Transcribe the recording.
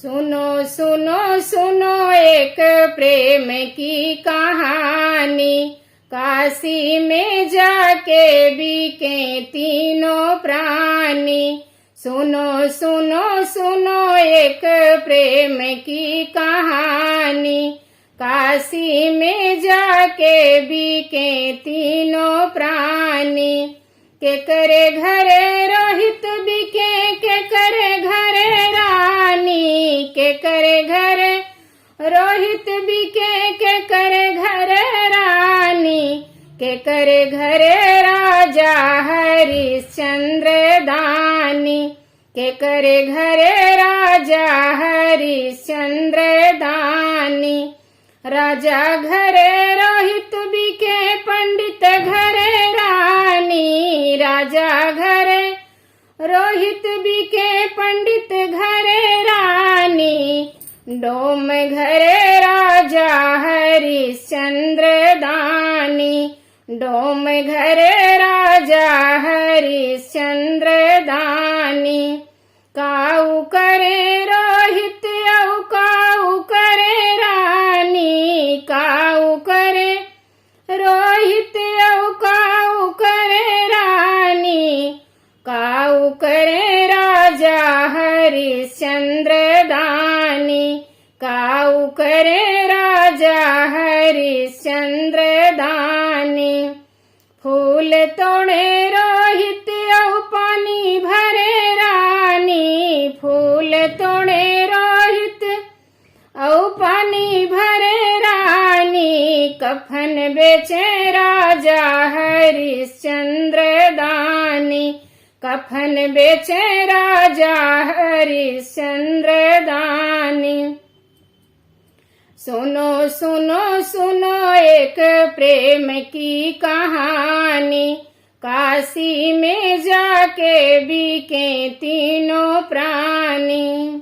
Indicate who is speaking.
Speaker 1: सुनो सुनो सुनो एक प्रेम की कहानी। काशी में जाके बिके तीनों प्राणी। सुनो सुनो सुनो एक प्रेम की कहानी। काशी में जाके बिके तीनों प्राणी। के करे घरे रोहित बिके, के करे घरे रानी। के करे घरे रोहित बिके, के करे घरे रानी। के करे घरे राजा हरिश्चंद्र दानी। के करे घरे राजा हरिश्चंद्र दानी। राजा घरे रोहित बिके, पंडित घरे रानी। राजा घरे रोहित बिके, पंडित घरे रानी। डोम घरे राजा हरिश्चंद्र दानी। डोम घरे राजा हरिश्चंद्र दानी। काऊ करे रोहित औ काऊ करे रानी। काऊ करे रोहित औ काऊ करे रानी। काऊ करे राजा हरिश्चंद्र दानी। काऊ करे राजा हरिश्चंद्र दानी। फूल तोड़े रोहित औ पानी भरे रानी। फूल तोड़े रोहित औ पानी भरे रानी। कफन बेचे राजा हरिश्चंद्र दानी। कफन बेचे राजा हरिश्चंद्र दानी। सुनो सुनो सुनो एक प्रेम की कहानी। काशी में जाके बिके तीनों प्राणी।